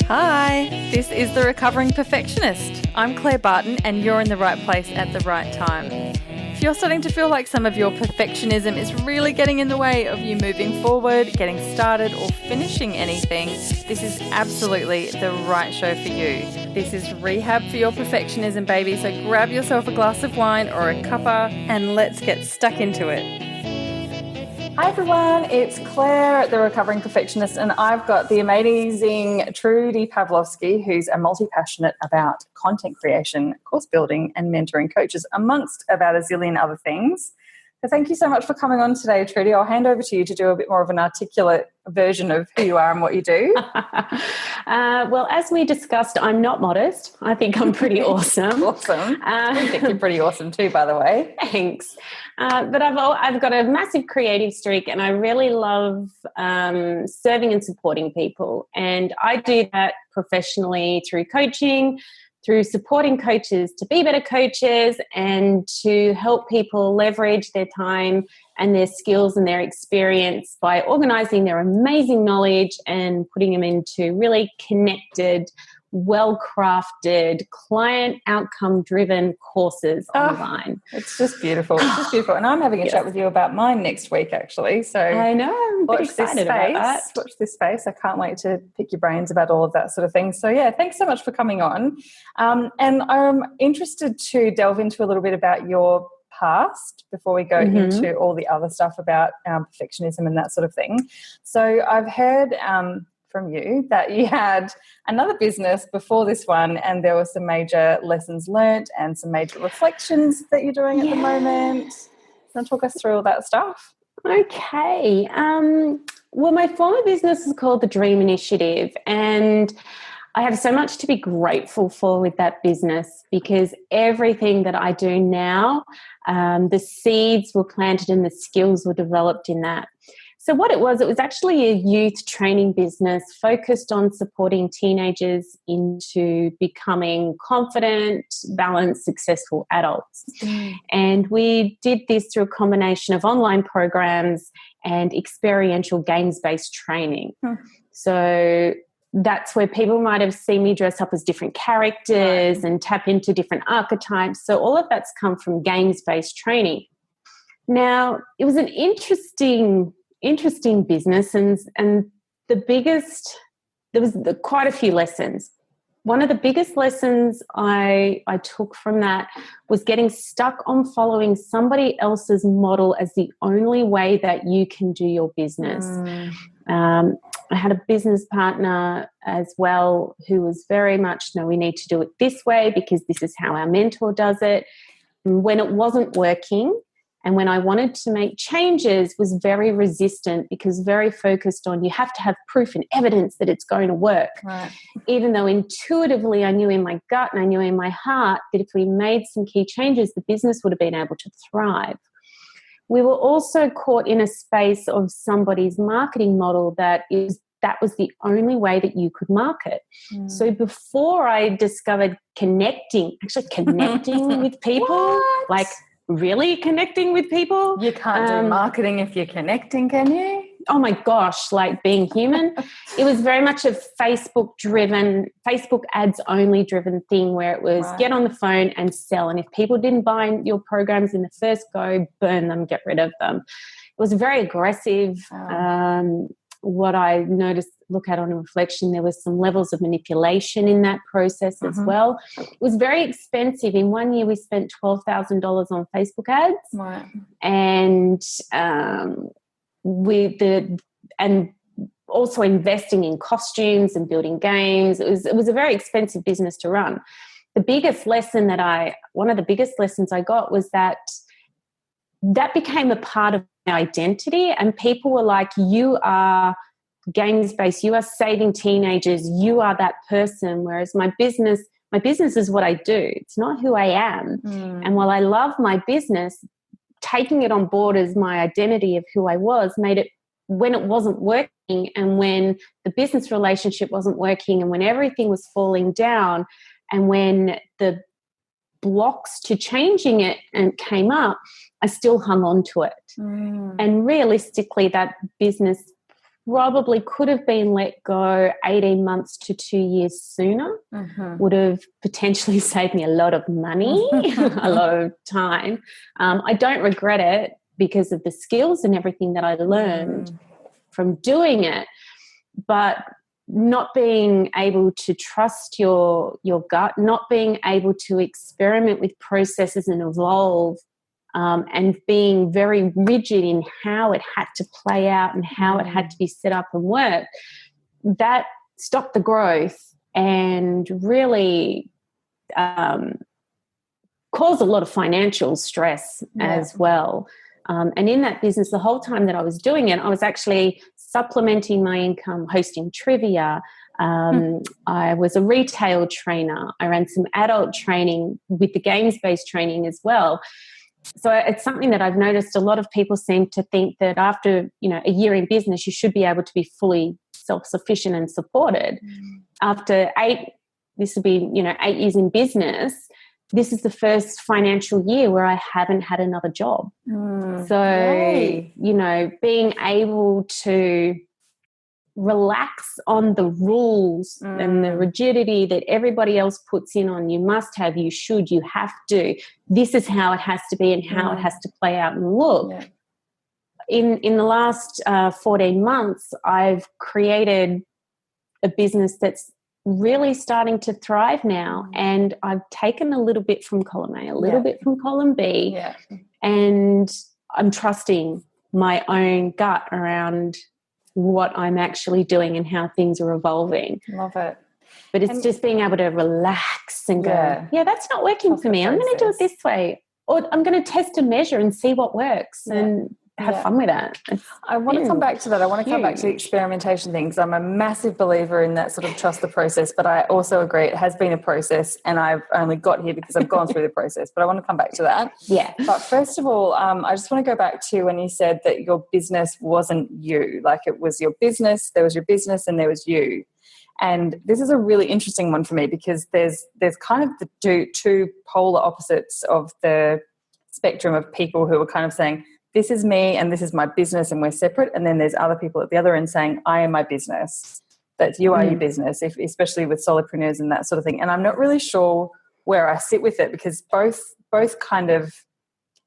Hi, this is The Recovering Perfectionist. I'm Claire Barton and you're in the right place at the right time. If you're starting to feel like some of your perfectionism is really getting in the way of you moving forward, getting started or finishing anything, this is absolutely the right show for you. This is rehab for your perfectionism, baby, so grab yourself a glass of wine or a cuppa and let's get stuck into it. Hi everyone, it's Claire, the Recovering Perfectionist, and I've got the amazing Trudi Pavlovsky, who's a multi-passionate about content creation, course building and mentoring coaches, amongst about a zillion other things. So thank you so much for coming on today, Trudi. I'll hand over to you to do a bit more of an articulate version of who you are and what you do. Well, as we discussed, I'm not modest. I think I'm pretty awesome. Awesome. I think you're pretty awesome too, by the way. Thanks. But I've got a massive creative streak and I really love serving and supporting people. And I do that professionally through coaching, through supporting coaches to be better coaches and to help people leverage their time and their skills and their experience by organising their amazing knowledge and putting them into really connected, well-crafted, client outcome-driven courses online. It's just beautiful. It's just beautiful. And I'm having a chat with you about mine next week, actually. So I know. I'm pretty excited about that. Watch this space. I can't wait to pick your brains about all of that sort of thing. So, yeah, thanks so much for coming on. And I'm interested to delve into a little bit about your past before we go into all the other stuff about perfectionism and that sort of thing. So I've heard from you that you had another business before this one and there were some major lessons learnt and some major reflections that you're doing at the moment. You want to talk us through all that stuff? Okay. Well, my former business is called The Dream Initiative and I have so much to be grateful for with that business because everything that I do now, the seeds were planted and the skills were developed in that. So what it was actually a youth training business focused on supporting teenagers into becoming confident, balanced, successful adults. And we did this through a combination of online programs and experiential games-based training. So that's where people might have seen me dress up as different characters and tap into different archetypes. So all of that's come from games-based training. Now, it was an interesting business and there was quite a few lessons. One of the biggest lessons I took from that was getting stuck on following somebody else's model as the only way that you can do your business. I had a business partner as well who was very much, no, we need to do it this way because this is how our mentor does it. And when it wasn't working and when I wanted to make changes was very resistant because very focused on you have to have proof and evidence that it's going to work. Right. Even though intuitively I knew in my gut and I knew in my heart that if we made some key changes, the business would have been able to thrive. We were also caught in a space of somebody's marketing model that was the only way that you could market. So before I discovered connecting with people, like really connecting with people. You can't do marketing if you're connecting, can you? Oh my gosh, like being human. It was very much a Facebook ads only driven thing where it was get on the phone and sell. And if people didn't buy your programs in the first go, burn them, get rid of them. It was very aggressive. What I look at on reflection, there was some levels of manipulation in that process as well. It was very expensive. In 1 year, we spent $12,000 on Facebook ads. Right. And and also investing in costumes and building games. It was a very expensive business to run. One of the biggest lessons I got was that became a part of my identity, and people were like, you are games-based, you are saving teenagers, you are that person, whereas my business is what I do. It's not who I am. And while I love my business, taking it on board as my identity of who I was made it, when it wasn't working and when the business relationship wasn't working and when everything was falling down and when the blocks to changing it and came up, I still hung on to it. And realistically, that business probably could have been let go 18 months to 2 years sooner, would have potentially saved me a lot of money, a lot of time. I don't regret it because of the skills and everything that I learned from doing it, but not being able to trust your gut, not being able to experiment with processes and evolve, and being very rigid in how it had to play out and how it had to be set up and work, that stopped the growth and really caused a lot of financial stress as well. And in that business, the whole time that I was doing it, I was actually supplementing my income, hosting trivia. I was a retail trainer. I ran some adult training with the games-based training as well. So it's something that I've noticed a lot of people seem to think that after, a year in business, you should be able to be fully self-sufficient and supported. After 8 years in business, this is the first financial year where I haven't had another job. Yay. Being able to relax on the rules and the rigidity that everybody else puts in on, you must have, you should, you have to, this is how it has to be and how it has to play out and look. In the last 14 months, I've created a business that's really starting to thrive now, and I've taken a little bit from column A, a little bit from column B, and I'm trusting my own gut around what I'm actually doing and how things are evolving. Love it. But it's just being able to relax and go, that's not working for me. I'm going to do it this way. Or I'm going to test and measure and see what works and have fun with it. I want to come back to that. I want to come back to the experimentation thing, because I'm a massive believer in that sort of trust the process, but I also agree it has been a process, and I've only got here because I've gone through the process, but I want to come back to that. But first of all, I just want to go back to when you said that your business wasn't you, like it was your business, there was your business and there was you. And this is a really interesting one for me, because there's kind of the two polar opposites of the spectrum of people who are kind of saying, this is me and this is my business and we're separate. And then there's other people at the other end saying, I am my business. That you are your business, especially with solopreneurs and that sort of thing. And I'm not really sure where I sit with it, because both kind of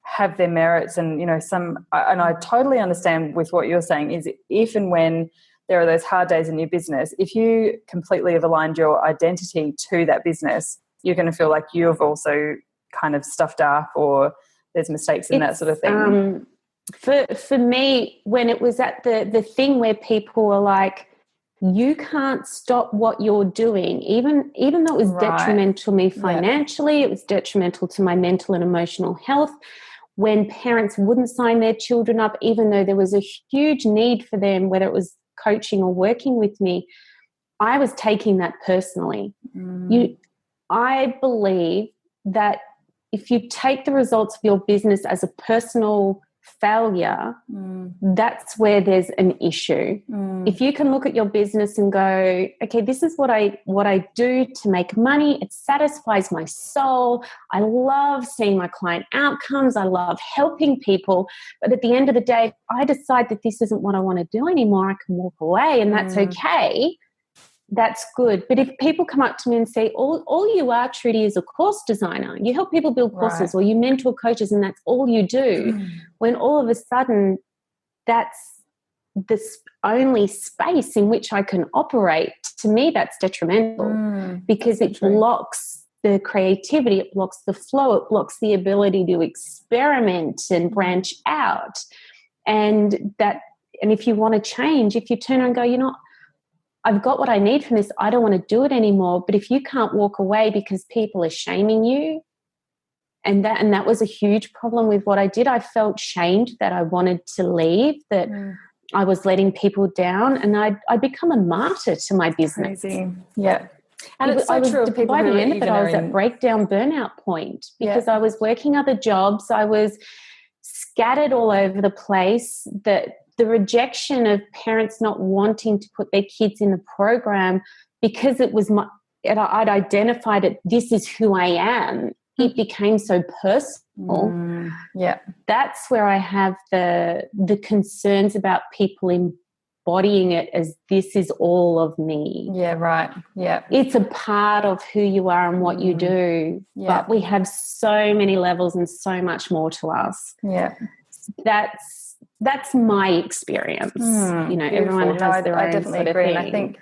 have their merits, and and I totally understand with what you're saying is, if and when there are those hard days in your business, if you completely have aligned your identity to that business, you're going to feel like you've also kind of stuffed up, or there's mistakes in that sort of thing. For me, when it was at the thing where people were like, you can't stop what you're doing, even though it was detrimental to me financially, it was detrimental to my mental and emotional health. When parents wouldn't sign their children up, even though there was a huge need for them, whether it was coaching or working with me, I was taking that personally. I believe that if you take the results of your business as a personal failure, that's where there's an issue. If you can look at your business and go, okay, this is what I do to make money. It satisfies my soul. I love seeing my client outcomes. I love helping people. But at the end of the day, if I decide that this isn't what I want to do anymore, I can walk away, and that's okay. That's good. But if people come up to me and say, all you are, Trudi, is a course designer. You help people build courses, or you mentor coaches, and that's all you do. When all of a sudden that's this only space in which I can operate, to me that's detrimental, because it blocks the creativity, it blocks the flow, it blocks the ability to experiment and branch out. And if you want to change, if you turn around and go, I've got what I need from this, I don't want to do it anymore. But if you can't walk away because people are shaming you, and that was a huge problem with what I did. I felt shamed that I wanted to leave, that I was letting people down, and I'd become a martyr to my business. Crazy. Yeah. And it's so true of people by who the end of it, I was in at breakdown burnout point, because I was working other jobs. I was scattered all over the place. The rejection of parents not wanting to put their kids in the program because it was I'd identified it, this is who I am. It became so personal. Yeah. That's where I have the concerns about people embodying it as this is all of me. Yeah, right. Yeah. It's a part of who you are and what you do. Yeah. But we have so many levels and so much more to us. Yeah. That's my experience. You know, Beautiful. everyone has their I own definitely sort of agree. thing. And I think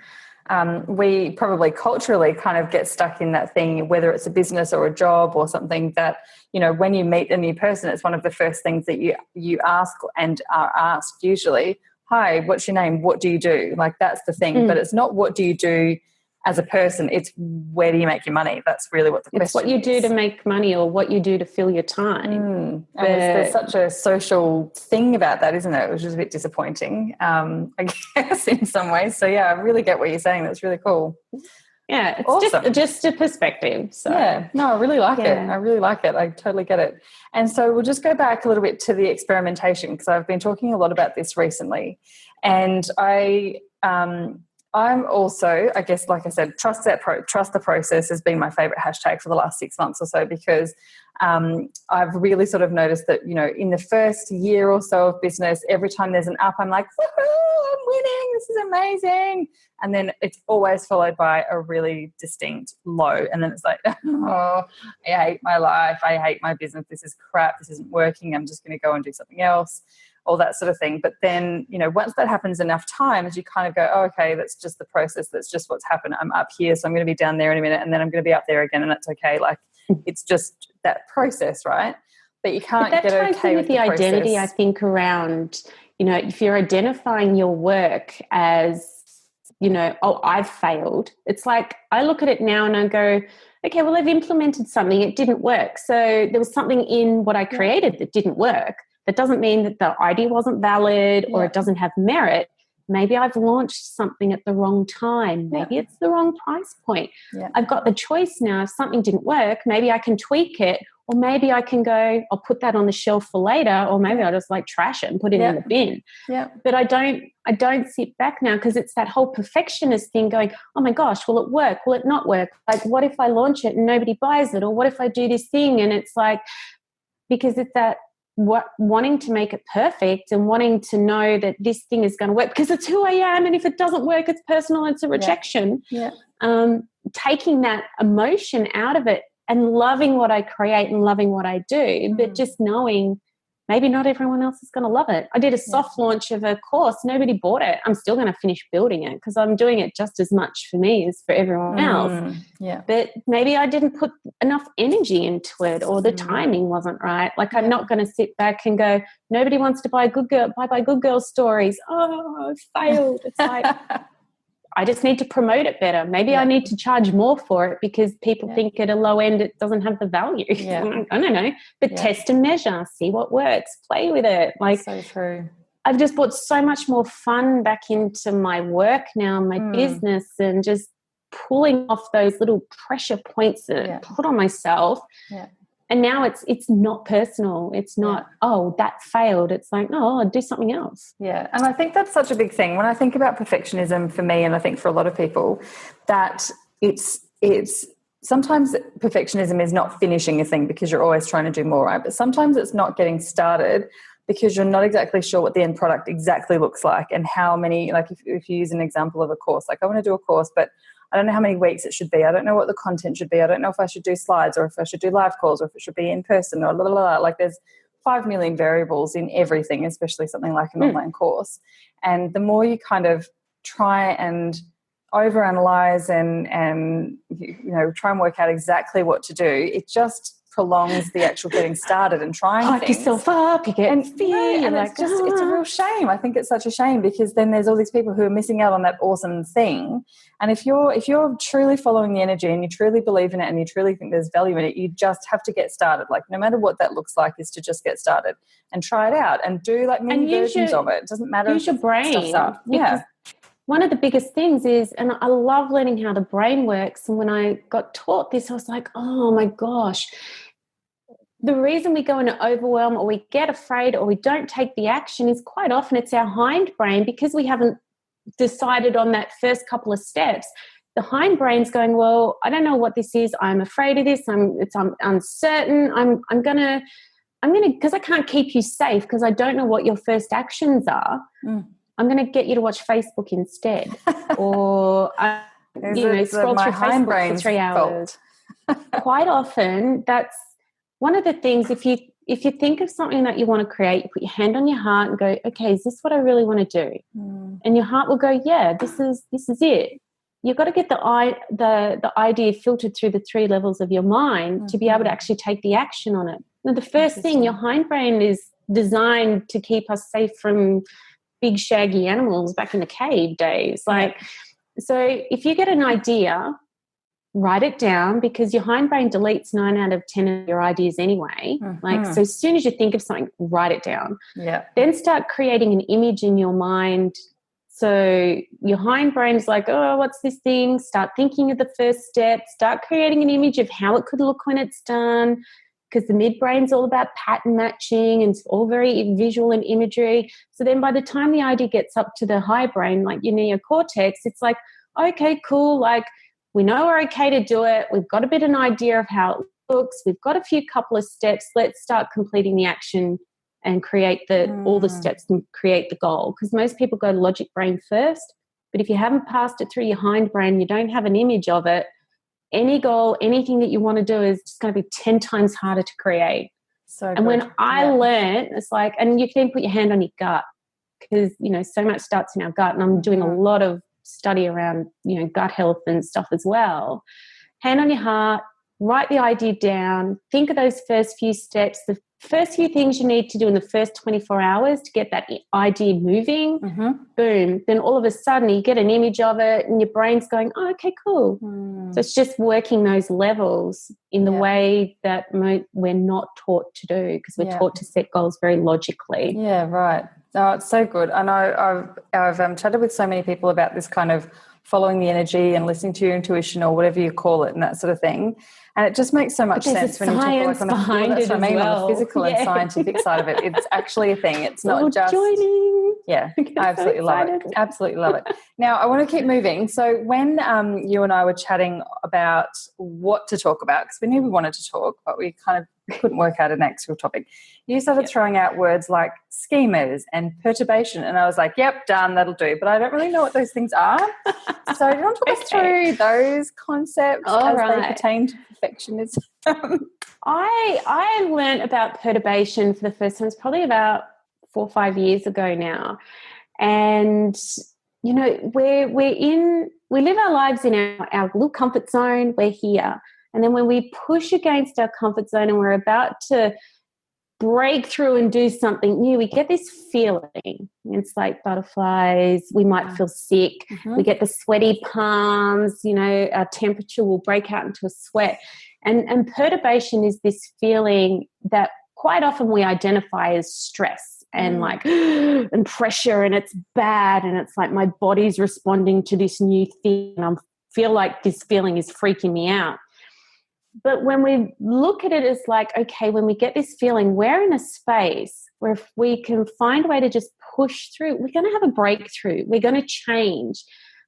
we probably culturally kind of get stuck in that thing, whether it's a business or a job or something, that, you know, when you meet a new person, it's one of the first things that you ask and are asked usually. Hi, what's your name? What do you do? Like, that's the thing. But it's not what do you do as a person, it's where do you make your money? That's really what the question is. It's what you do to make money or what you do to fill your time. And there's such a social thing about that, isn't it? Which is a bit disappointing, I guess, in some ways. So, yeah, I really get what you're saying. That's really cool. Yeah, it's awesome. just a perspective. So. Yeah, no, I really like it. I really like it. I totally get it. And so we'll just go back a little bit to the experimentation, because I've been talking a lot about this recently. And I'm also, I guess, like I said, trust the process has been my favorite hashtag for the last 6 months or so, because I've really sort of noticed that, you know, in the first year or so of business, every time there's an up, I'm like, woohoo, I'm winning, this is amazing. And then it's always followed by a really distinct low. And then it's like, oh, I hate my life. I hate my business. This is crap. This isn't working. I'm just going to go and do something else. All that sort of thing. But then, you know, once that happens enough times, you kind of go, oh, okay, that's just the process. That's just what's happened. I'm up here, so I'm going to be down there in a minute, and then I'm going to be up there again, and that's okay. Like, it's just that process, right? But you can't get okay with the identity, I think, around, you know, if you're identifying your work as, you know, oh, I've failed. It's like, I look at it now and I go, okay, well, I've implemented something. It didn't work. So there was something in what I created that didn't work. That doesn't mean that the idea wasn't valid or it doesn't have merit. Maybe I've launched something at the wrong time. Maybe it's the wrong price point. Yeah. I've got the choice now. If something didn't work, maybe I can tweak it, or maybe I can go, I'll put that on the shelf for later, or maybe I'll just like trash it and put it in the bin. Yeah. But I don't sit back now, because it's that whole perfectionist thing going, oh my gosh, will it work? Will it not work? Like, what if I launch it and nobody buys it? Or what if I do this thing? And it's like, because it's that wanting to make it perfect and wanting to know that this thing is going to work because it's who I am, and if it doesn't work, it's personal, it's a rejection. Taking that emotion out of it and loving what I create and loving what I do, but just knowing maybe not everyone else is going to love it. I did a soft launch of a course. Nobody bought it. I'm still going to finish building it because I'm doing it just as much for me as for everyone else. Yeah. But maybe I didn't put enough energy into it, or the timing wasn't right. Like, I'm not going to sit back and go, nobody wants to buy Good Girl stories. Oh, I failed. It's like, I just need to promote it better. Maybe I need to charge more for it because people think at a low end it doesn't have the value. I don't know. But test and measure, see what works, play with it. Like, so true. I've just brought so much more fun back into my work now, my business, and just pulling off those little pressure points that I put on myself. Yeah. And now it's not personal. It's not, oh, that failed. It's like, oh, I'll do something else. Yeah. And I think that's such a big thing. When I think about perfectionism for me, and I think for a lot of people, that it's sometimes perfectionism is not finishing a thing because you're always trying to do more, right? But sometimes it's not getting started because you're not exactly sure what the end product exactly looks like, and how many, like if you use an example of a course, like I want to do a course, but I don't know how many weeks it should be. I don't know what the content should be. I don't know if I should do slides, or if I should do live calls, or if it should be in person, or blah, blah, blah. Like, there's 5 million variables in everything, especially something like an online course. And the more you kind of try and overanalyze and you know, try and work out exactly what to do, it just prolongs the actual getting started and trying Hype things. yourself up, you get fear, and it's a real shame. I think it's such a shame, because then there's all these people who are missing out on that awesome thing. And if you're truly following the energy and you truly believe in it and you truly think there's value in it, you just have to get started. Like, no matter what that looks like, is to just get started and try it out and do like many versions of it. It doesn't matter. Use your brain. Yeah. One of the biggest things is, and I love learning how the brain works, and when I got taught this, I was like, oh my gosh, the reason we go into overwhelm, or we get afraid, or we don't take the action, is quite often it's our hindbrain, because we haven't decided on that first couple of steps. The hindbrain's going, well, I don't know what this is. I'm afraid of this. I'm uncertain. I'm gonna, because I can't keep you safe, because I don't know what your first actions are. I'm going to get you to watch Facebook instead. Or, scroll through Facebook for 3 hours. Quite often, that's one of the things. If you think of something that you want to create, you put your hand on your heart and go, okay, is this what I really want to do? And your heart will go, yeah, this is it. You've got to get the idea filtered through the 3 levels of your mind to be able to actually take the action on it. Now, the first thing, your hindbrain is designed to keep us safe from big shaggy animals back in the cave days. So if you get an idea, write it down, because your hindbrain deletes 9 out of 10 of your ideas anyway. So as soon as you think of something, write it down. Yeah. Then start creating an image in your mind. So your hindbrain's like, oh, what's this thing? Start thinking of the first step. Start creating an image of how it could look when it's done, because the midbrain's all about pattern matching and it's all very visual and imagery. So then by the time the idea gets up to the high brain, like your neocortex, it's like, okay, cool, like we know we're okay to do it. We've got a bit of an idea of how it looks. We've got a couple of steps. Let's start completing the action and create all the steps and create the goal. Because most people go to logic brain first, but if you haven't passed it through your hindbrain, you don't have an image of it, any goal, anything that you want to do is just going to be 10 times harder to create. And when I learned, it's like, and you can put your hand on your gut, because, so much starts in our gut, and I'm doing a lot of study around, gut health and stuff as well. Hand on your heart, write the idea down, think of those first few steps, the first few things you need to do in the first 24 hours to get that idea moving. Boom. Then all of a sudden you get an image of it and your brain's going, oh, okay, cool. So it's just working those levels in the way that we're not taught to do, because we're taught to set goals very logically. Yeah, right. Oh, it's so good. I know I've chatted with so many people about this kind of following the energy and listening to your intuition, or whatever you call it, and that sort of thing. And it just makes so much sense when you talk on the physical and scientific side of it. It's actually a thing. It's not just joining. Yeah, I absolutely love it. Absolutely love it. Now, I want to keep moving. So when you and I were chatting about what to talk about, because we knew we wanted to talk, but we kind of couldn't work out an actual topic, you started throwing out words like schemas and perturbation, and I was like, yep, done, that'll do. But I don't really know what those things are. So do you want to talk us through those concepts they pertain to perfectionism? I learned about perturbation for the first time. It's probably about 4 or 5 years ago now. And, we live our lives in our little comfort zone. We're here. And then when we push against our comfort zone and we're about to break through and do something new, we get this feeling. It's like butterflies. We might feel sick. We get the sweaty palms. Our temperature will break out into a sweat. And perturbation is this feeling that quite often we identify as stress and and pressure, and it's bad, and it's like my body's responding to this new thing, and I feel like this feeling is freaking me out. But when we look at it as like, okay, when we get this feeling, we're in a space where if we can find a way to just push through, we're going to have a breakthrough. We're going to change.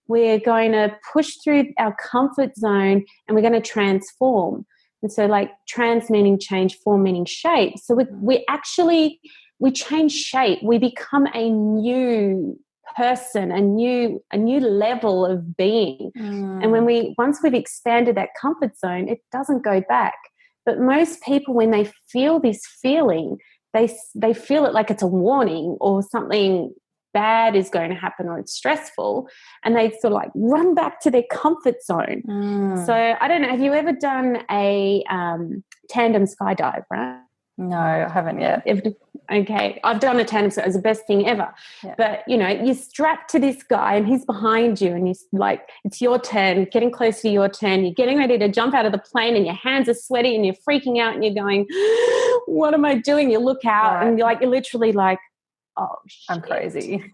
We're going to push through our comfort zone, and we're going to transform. And so like trans meaning change, form meaning shape. So we change shape. We become a new person, a new level of being. And once we've expanded that comfort zone, it doesn't go back. But most people, when they feel this feeling, they feel it like it's a warning or something bad is going to happen or it's stressful, and they sort of like run back to their comfort zone. So I don't know, have you ever done a tandem skydive, right? No, I haven't yet. Okay, I've done a tandem skydive. It's the best thing ever. But you're strapped to this guy and he's behind you, and he's like, it's your turn, getting close to your turn, you're getting ready to jump out of the plane, and your hands are sweaty and you're freaking out and you're going, what am I doing? You look out and you're literally like, oh shit, I'm crazy.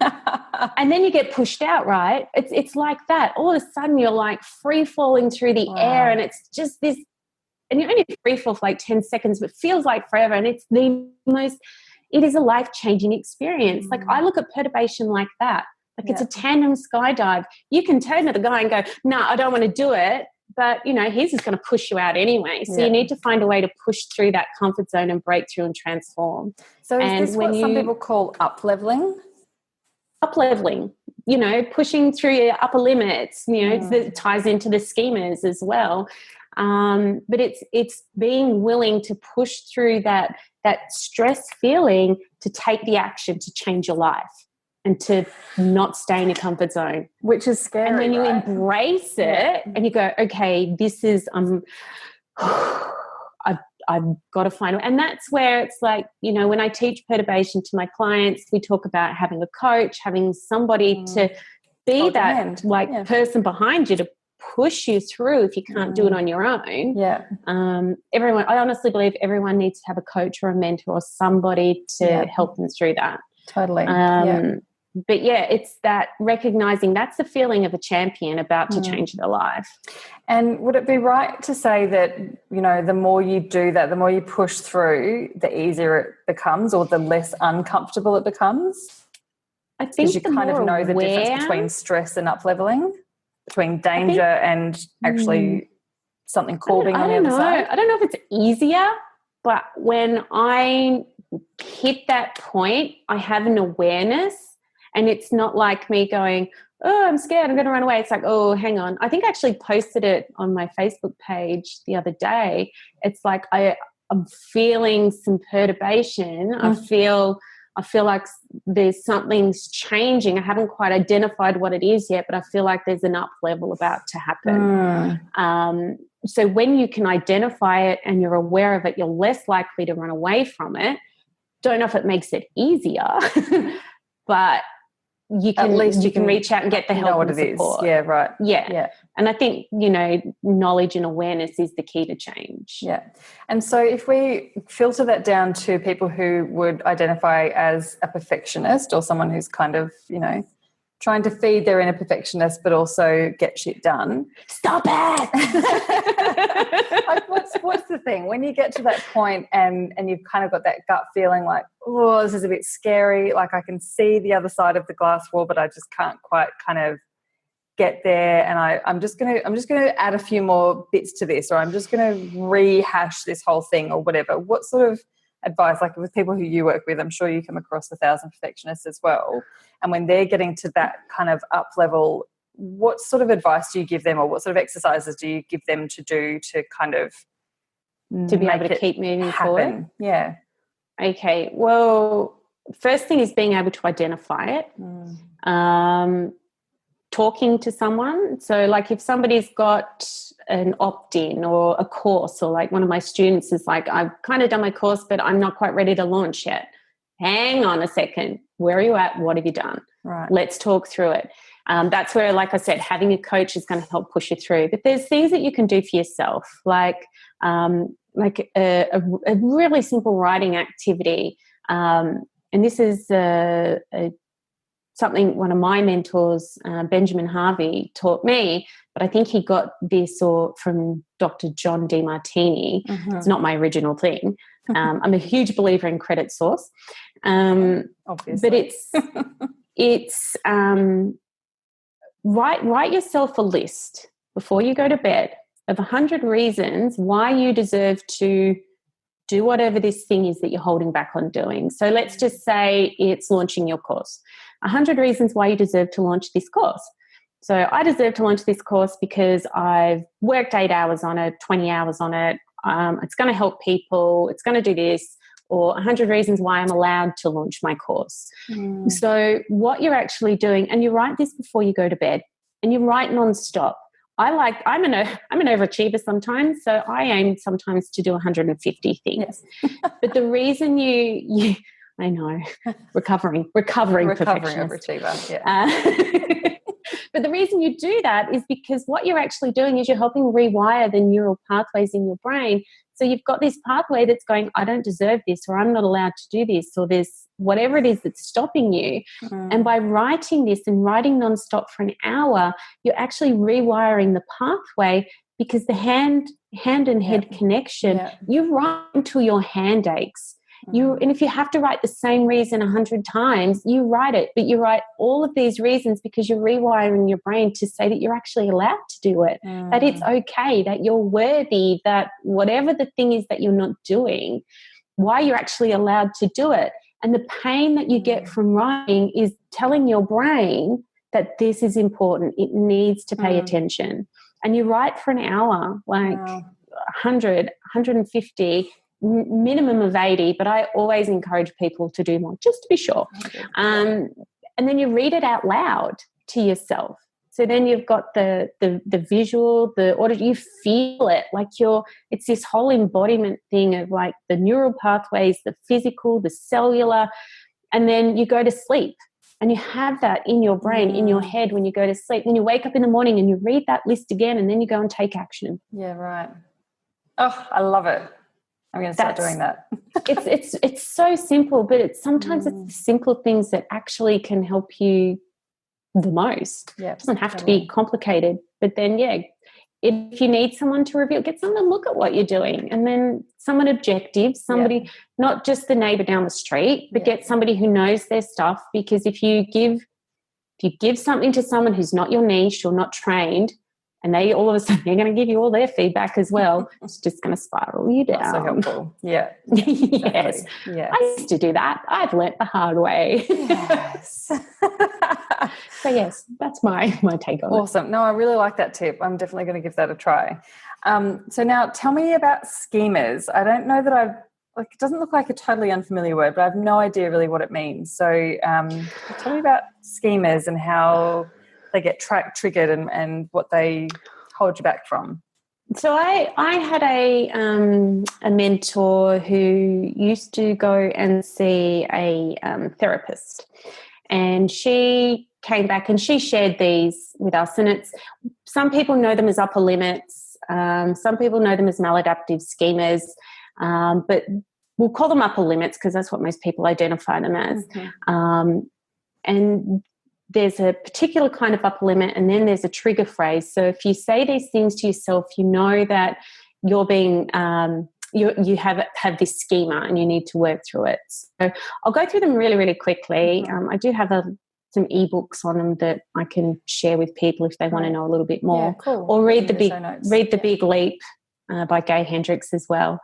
And then you get pushed out, right? It's like that. All of a sudden you're like free falling through the air, and it's just this, and you only free fall for like 10 seconds, but it feels like forever. And it's it is a life-changing experience. Like I look at perturbation like that. Like it's a tandem skydive. You can turn to the guy and go, no, I don't want to do it. But, he's just going to push you out anyway. So you need to find a way to push through that comfort zone and break through and transform. So is this what some people call up-leveling? up-leveling, pushing through your upper limits, it ties into the schemas as well. But it's being willing to push through that stress feeling to take the action to change your life and to not stay in your comfort zone. Which is scary, and when you right? embrace it and you go, okay, this is, I've got to find it. And that's where it's like, when I teach perturbation to my clients, we talk about having a coach, having somebody to be that person behind you to push you through if you can't do it on your own. Yeah. I honestly believe everyone needs to have a coach or a mentor or somebody to help them through that. Totally. But it's that recognizing that's the feeling of a champion about to change their life. And would it be right to say that, the more you do that, the more you push through, the easier it becomes or the less uncomfortable it becomes? I think because you kind of know the difference between stress and up-leveling, between danger and actually something calling on the other side. I don't know if it's easier, but when I hit that point, I have an awareness. And it's not like me going, oh, I'm scared, I'm going to run away. It's like, oh, hang on. I think I actually posted it on my Facebook page the other day. It's like I'm feeling some perturbation. I feel like there's something's changing. I haven't quite identified what it is yet, but I feel like there's an up level about to happen. So when you can identify it and you're aware of it, you're less likely to run away from it. Don't know if it makes it easier, but you can, at least you can reach out and get the help and support. Yeah, right. Yeah. And I think, knowledge and awareness is the key to change. Yeah. And so if we filter that down to people who would identify as a perfectionist or someone who's kind of, trying to feed their inner perfectionist but also get shit done. Stop it! Like what's the thing? When you get to that point and you've kind of got that gut feeling like, oh, this is a bit scary, like I can see the other side of the glass wall but I just can't quite kind of get there, and I'm just gonna add a few more bits to this, or I'm just gonna rehash this whole thing or whatever. What sort of advice, like with people who you work with, I'm sure you come across 1,000 perfectionists as well, and when they're getting to that kind of up level, what sort of advice do you give them, or what sort of exercises do you give them to do to kind of to be able to keep moving forward? Yeah. Okay. Well, first thing is being able to identify it. Talking to someone. So like if somebody's got an opt-in or a course, or like one of my students is like, I've kind of done my course, but I'm not quite ready to launch yet. Hang on a second. Where are you at? What have you done? Right. Let's talk through it. That's where, like I said, having a coach is going to help push you through. But there's things that you can do for yourself, like a really simple writing activity. And this is something one of my mentors, Benjamin Harvey, taught me, but I think he got this from Dr. John DeMartini. It's not my original thing. I'm a huge believer in credit source. Obviously. But it's write yourself a list before you go to bed of 100 reasons why you deserve to do whatever this thing is that you're holding back on doing. So let's just say it's launching your course. 100 reasons why you deserve to launch this course. So I deserve to launch this course because I've worked 8 hours on it, 20 hours on it. It's going to help people. It's going to do this. Or 100 reasons why I'm allowed to launch my course. So what you're actually doing, and you write this before you go to bed, and you write non-stop. I'm an overachiever sometimes, so I aim sometimes to do 150 things. Yes. But the reason you I know, recovering overachiever. Yeah. But the reason you do that is because what you're actually doing is you're helping rewire the neural pathways in your brain. So you've got this pathway that's going, I don't deserve this, or I'm not allowed to do this, or there's whatever it is that's stopping you. And by writing this and writing nonstop for an hour, you're actually rewiring the pathway, because the hand and head connection, you write until your hand aches. And if you have to write the same reason 100 times, you write it, but you write all of these reasons because you're rewiring your brain to say that you're actually allowed to do it, that it's okay, that you're worthy, that whatever the thing is that you're not doing, why you're actually allowed to do it. And the pain that you get from writing is telling your brain that this is important. It needs to pay attention. And you write for an hour, like 100, 150, minimum of 80, but I always encourage people to do more, just to be sure. And then you read it out loud to yourself. So then you've got the visual, the audio, you feel it, like it's this whole embodiment thing of like the neural pathways, the physical, the cellular, and then you go to sleep and you have that in your brain, in your head when you go to sleep. Then you wake up in the morning and you read that list again, and then you go and take action. Yeah, right. Oh, I love it. I'm going to start doing that. it's so simple, but sometimes it's the simple things that actually can help you the most. Yeah, it doesn't have to be complicated, but then if you need someone to review, get someone to look at what you're doing, and then someone objective, somebody not just the neighbor down the street, but get somebody who knows their stuff. Because if you give something to someone who's not your niche or not trained, and they all of a sudden they're going to give you all their feedback as well, it's just going to spiral you down. That's so helpful. Yeah. Yes. Yeah. I used to do that. I've learnt the hard way. Yes. So yes, that's my take on it. Awesome. No, I really like that tip. I'm definitely going to give that a try. So now tell me about schemas. I don't know that it doesn't look like a totally unfamiliar word, but I have no idea really what it means. So tell me about schemas and how they get triggered and what they hold you back from. So I had a mentor who used to go and see a therapist, and she came back and she shared these with us. And some people know them as upper limits, some people know them as maladaptive schemas, but we'll call them upper limits because that's what most people identify them as. And there's a particular kind of upper limit, and then there's a trigger phrase. So if you say these things to yourself, you know that you're being you have this schema and you need to work through it. So I'll go through them really, really quickly. I do have some ebooks on them that I can share with people if they want to know a little bit more. Yeah, cool. Or read the Big Leap by Gay Hendricks as well.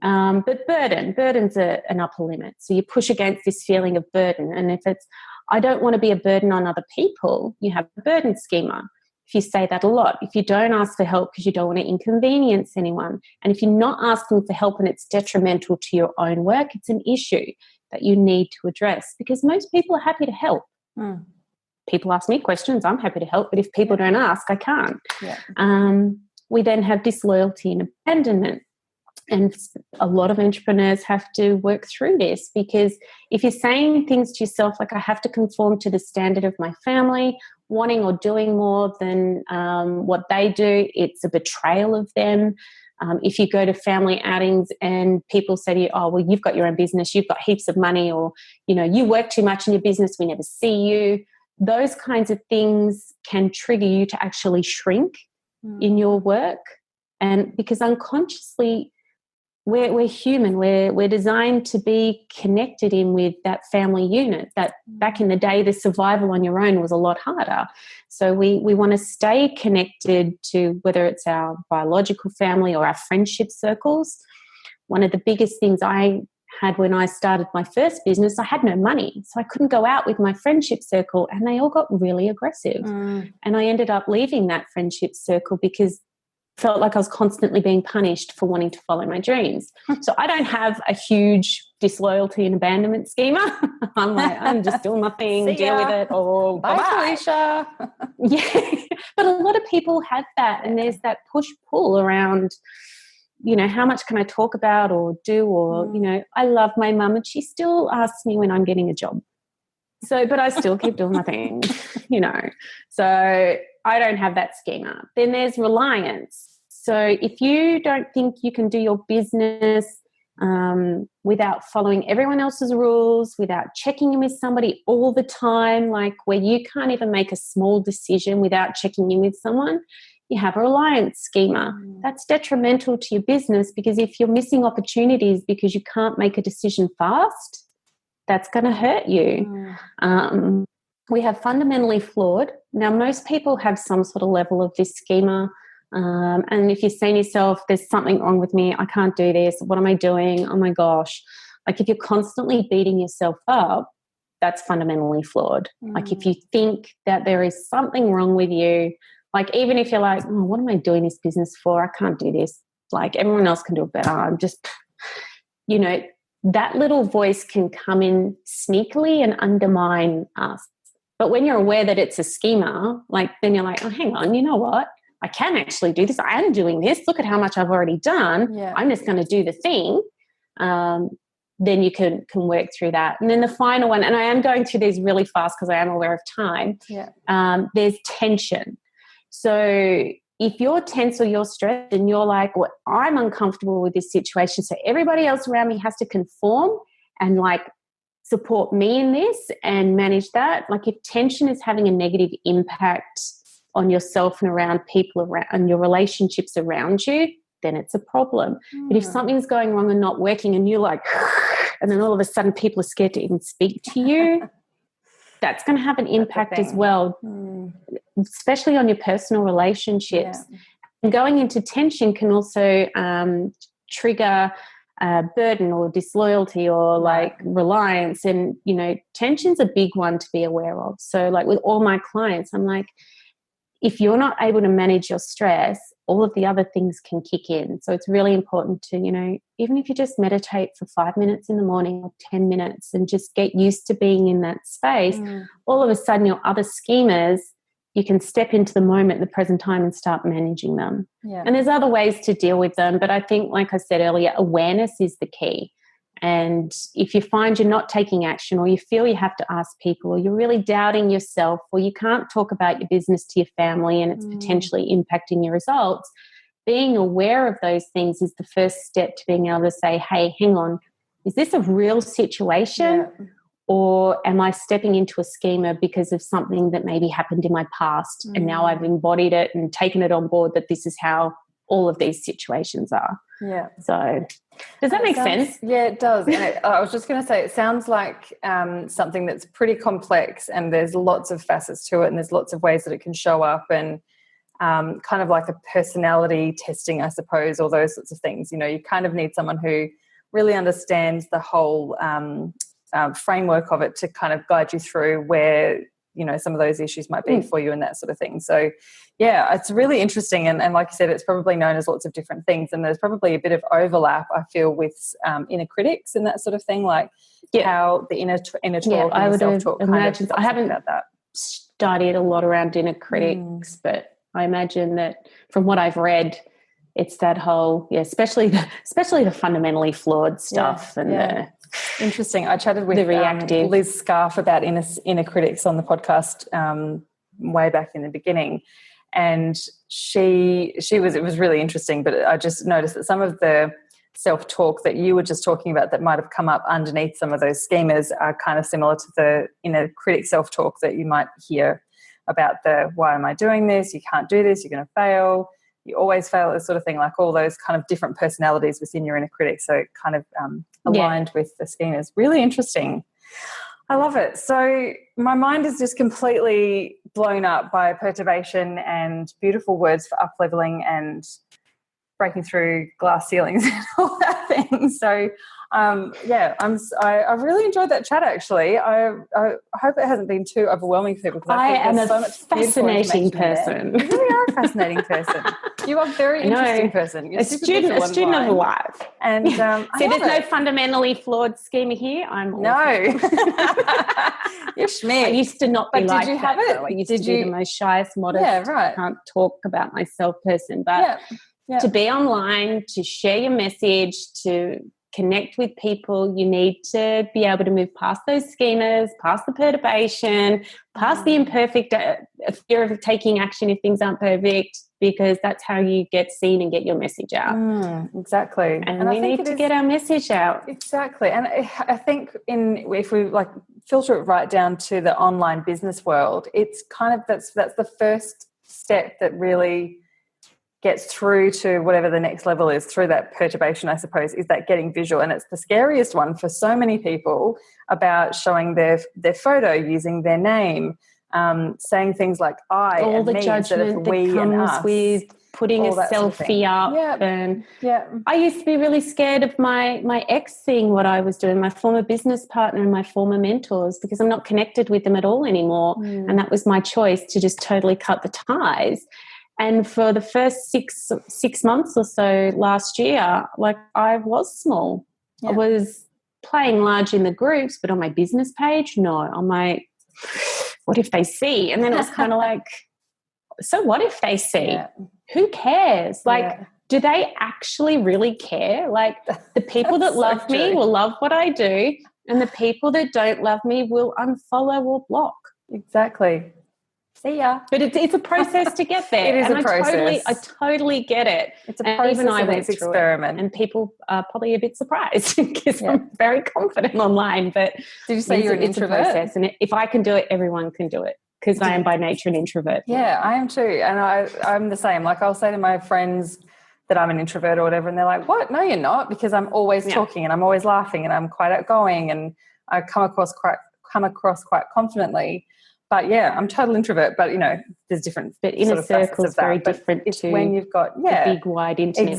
But burden's an upper limit. So you push against this feeling of burden, and if it's I don't want to be a burden on other people, you have a burden schema. If you say that a lot, if you don't ask for help because you don't want to inconvenience anyone, and if you're not asking for help and it's detrimental to your own work, it's an issue that you need to address, because most people are happy to help. People ask me questions, I'm happy to help, but if people don't ask, I can't. We then have disloyalty and abandonment. And a lot of entrepreneurs have to work through this, because if you're saying things to yourself like, I have to conform to the standard of my family, wanting or doing more than what they do, it's a betrayal of them. If you go to family outings and people say to you, oh, well, you've got your own business, you've got heaps of money, or, you work too much in your business, we never see you. Those kinds of things can trigger you to actually shrink in your work. And because unconsciously, we're human. We're designed to be connected in with that family unit. That back in the day, the survival on your own was a lot harder. So we want to stay connected to whether it's our biological family or our friendship circles. One of the biggest things I had when I started my first business, I had no money. So I couldn't go out with my friendship circle, and they all got really aggressive. And I ended up leaving that friendship circle because felt like I was constantly being punished for wanting to follow my dreams. So I don't have a huge disloyalty and abandonment schema. I'm like, I'm just doing my thing, deal with it, or bye, Felicia. Yeah. But a lot of people have that, and there's that push-pull around, how much can I talk about or do, or, I love my mum and she still asks me when I'm getting a job. So, but I still keep doing my thing, So I don't have that schema. Then there's reliance. So if you don't think you can do your business without following everyone else's rules, without checking in with somebody all the time, like where you can't even make a small decision without checking in with someone, you have a reliance schema. That's detrimental to your business, because if you're missing opportunities because you can't make a decision fast, that's going to hurt you. We have fundamentally flawed. Now, most people have some sort of level of this schema. And if you're saying to yourself, there's something wrong with me, I can't do this, what am I doing? Oh my gosh, Like if you're constantly beating yourself up, that's fundamentally flawed. Like if you think that there is something wrong with you, like even if you're like, oh, what am I doing this business for? I can't do this. Like everyone else can do it better. I'm just, that little voice can come in sneakily and undermine us. But when you're aware that it's a schema, like then you're like, oh, hang on, you know what? I can actually do this. I am doing this. Look at how much I've already done. Yeah. I'm just going to do the thing. Then you can work through that. And then the final one, and I am going through these really fast because I am aware of time, there's tension. So if you're tense or you're stressed and you're like, well, I'm uncomfortable with this situation, so everybody else around me has to conform and like support me in this and manage that. Like if tension is having a negative impact on yourself and around people around and your relationships around you, then it's a problem. But if something's going wrong and not working and you're like, and then all of a sudden people are scared to even speak to you, that's going to have an impact as well, especially on your personal relationships. Yeah. And going into tension can also trigger burden or disloyalty or like reliance. And, tension's a big one to be aware of. So like with all my clients, I'm like, if you're not able to manage your stress, all of the other things can kick in. So it's really important to, even if you just meditate for 5 minutes in the morning or 10 minutes and just get used to being in that space, all of a sudden your other schemas, you can step into the moment, the present time, and start managing them. Yeah. And there's other ways to deal with them. But I think, like I said earlier, awareness is the key. And if you find you're not taking action or you feel you have to ask people or you're really doubting yourself or you can't talk about your business to your family and it's potentially impacting your results, being aware of those things is the first step to being able to say, hey, hang on, is this a real situation or am I stepping into a schema because of something that maybe happened in my past and now I've embodied it and taken it on board that this is how all of these situations are. Yeah. So does that make sense? Yeah, it does. And I was just going to say, it sounds like something that's pretty complex and there's lots of facets to it and there's lots of ways that it can show up and kind of like a personality testing, I suppose, or those sorts of things. You kind of need someone who really understands the whole framework of it to kind of guide you through where some of those issues might be for you and that sort of thing. So yeah, it's really interesting. And like you said, it's probably known as lots of different things. And there's probably a bit of overlap, I feel, with inner critics and that sort of thing, like how the inner talk and the self-talk kind of I haven't about that. Studied a lot around inner critics, but I imagine that from what I've read, it's that whole, especially the fundamentally flawed stuff and the interesting. I chatted with Liz Scarf about inner critics on the podcast way back in the beginning, and it was really interesting. But I just noticed that some of the self-talk that you were just talking about that might have come up underneath some of those schemas are kind of similar to the inner critic self-talk that you might hear about the why am I doing this? You can't do this. You're going to fail. You always fail, this sort of thing, like all those kind of different personalities within your inner critic. So it kind of aligned with the schemas. Really interesting. I love it. So my mind is just completely blown up by perturbation and beautiful words for up-leveling and breaking through glass ceilings and all that thing. So I've really enjoyed that chat. Actually, I hope it hasn't been too overwhelming for people. I am a fascinating person. You really are a fascinating person. You are a very interesting person. You're a student of life. And there's no fundamentally flawed schema here. You're schmick. I used to not be like that. Did you have it? Though. I used to be the most shyest, modest, can't talk about myself person. But to be online, to share your message, to connect with people, you need to be able to move past those schemas, past the perturbation, past the imperfect fear of taking action if things aren't perfect, because that's how you get seen and get your message out. Exactly. And we need to get our message out. Exactly. And I think if we like filter it right down to the online business world, it's kind of that's the first step that really gets through to whatever the next level is, through that perturbation, I suppose, is that getting visual. And it's the scariest one for so many people about showing their photo, using their name, saying things like I all and the me instead judgment of we that and comes us. with putting a selfie up. And I used to be really scared of my ex seeing what I was doing, my former business partner and my former mentors, because I'm not connected with them at all anymore. And that was my choice, to just totally cut the ties. And for the first six months or so last year, like, I was small. I was playing large in the groups, but on my business page, no. On my, what if they see? And then it was kind of like, so what if they see? Yeah. Who cares? Like, do they actually really care? Like, the people that love me will love what I do, and the people that don't love me will unfollow or block. Exactly. See ya. But it's a process to get there. It is a process. I totally get it. It's a process, even I and went it's through experiment. it, and people are probably a bit surprised because I'm very confident online. But did you say you're an introvert? It's a process, and if I can do it, everyone can do it, because I am by nature an introvert. Yeah, I am too. And I'm the same. Like, I'll say to my friends that I'm an introvert or whatever, and they're like, what? No, you're not, because I'm always talking and I'm always laughing and I'm quite outgoing and I come across quite confidently. But yeah, I'm total introvert. But there's different. But inner circle is very different. It's to when you've got the big wide internet.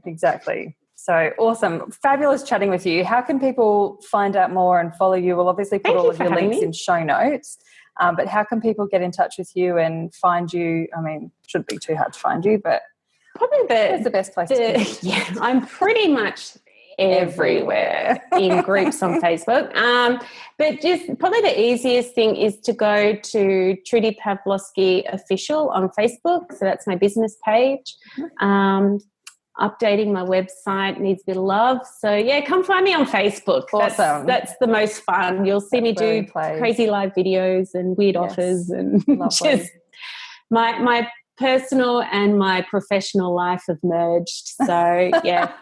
Exactly. So awesome, fabulous chatting with you. How can people find out more and follow you? We'll obviously put all of your links in show notes. But how can people get in touch with you and find you? I mean, shouldn't be too hard to find you, but probably it's the best place to be. Yeah, I'm pretty much everywhere in groups on Facebook. But just probably the easiest thing is to go to Trudi Pavlovsky Official on Facebook. So that's my business page. Updating my website needs a bit of love. So yeah, come find me on Facebook. Awesome. That's the most fun. You'll see me do crazy live videos and weird offers, and just my personal and my professional life have merged. So yeah.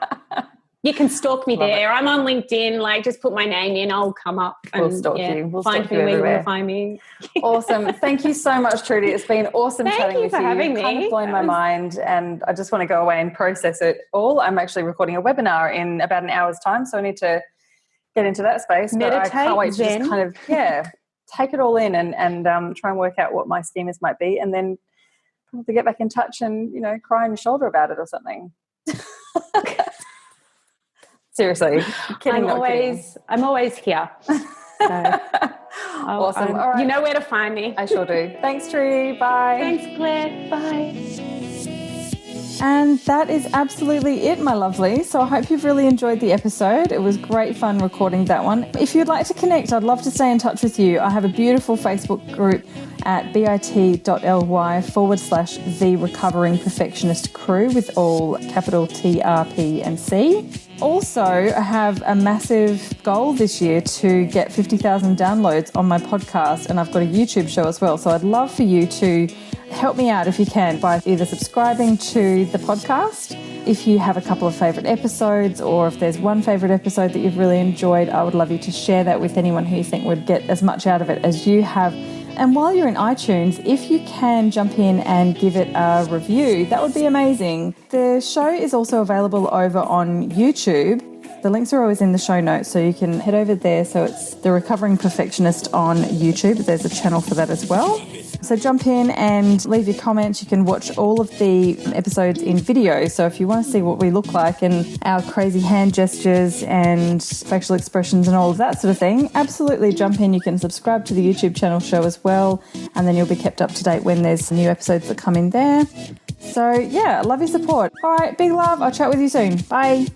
You can stalk me there. I'm on LinkedIn. Like, just put my name in. I'll come up. We'll stalk you. We'll find me where you want to find me. Awesome. Thank you so much, Trudy. It's been awesome chatting with you. Thank you for having me. Kind of blown my mind, and I just want to go away and process it all. I'm actually recording a webinar in about an hour's time, so I need to get into that space. Meditate, but I can't wait to just kind of take it all in and try and work out what my schemas might be, and then probably get back in touch and cry on your shoulder about it or something. Seriously, I'm always here. So awesome. All right. You know where to find me. I sure do. Thanks, Trudy. Bye. Thanks, Claire. Bye. And that is absolutely it, my lovely. So I hope you've really enjoyed the episode. It was great fun recording that one. If you'd like to connect, I'd love to stay in touch with you. I have a beautiful Facebook group at bit.ly/The Recovering Perfectionist Crew with all capital T, R, P and C. Also, I have a massive goal this year to get 50,000 downloads on my podcast, and I've got a YouTube show as well. So I'd love for you to help me out if you can by either subscribing to the podcast. If you have a couple of favourite episodes, or if there's one favourite episode that you've really enjoyed, I would love you to share that with anyone who you think would get as much out of it as you have. And while you're in iTunes, if you can jump in and give it a review, that would be amazing. The show is also available over on YouTube. The links are always in the show notes, so you can head over there. So it's The Recovering Perfectionist on YouTube. There's a channel for that as well. So jump in and leave your comments. You can watch all of the episodes in video. So if you want to see what we look like and our crazy hand gestures and facial expressions and all of that sort of thing, absolutely jump in. You can subscribe to the YouTube channel show as well, and then you'll be kept up to date when there's new episodes that come in there. So yeah, love your support. All right, big love. I'll chat with you soon. Bye.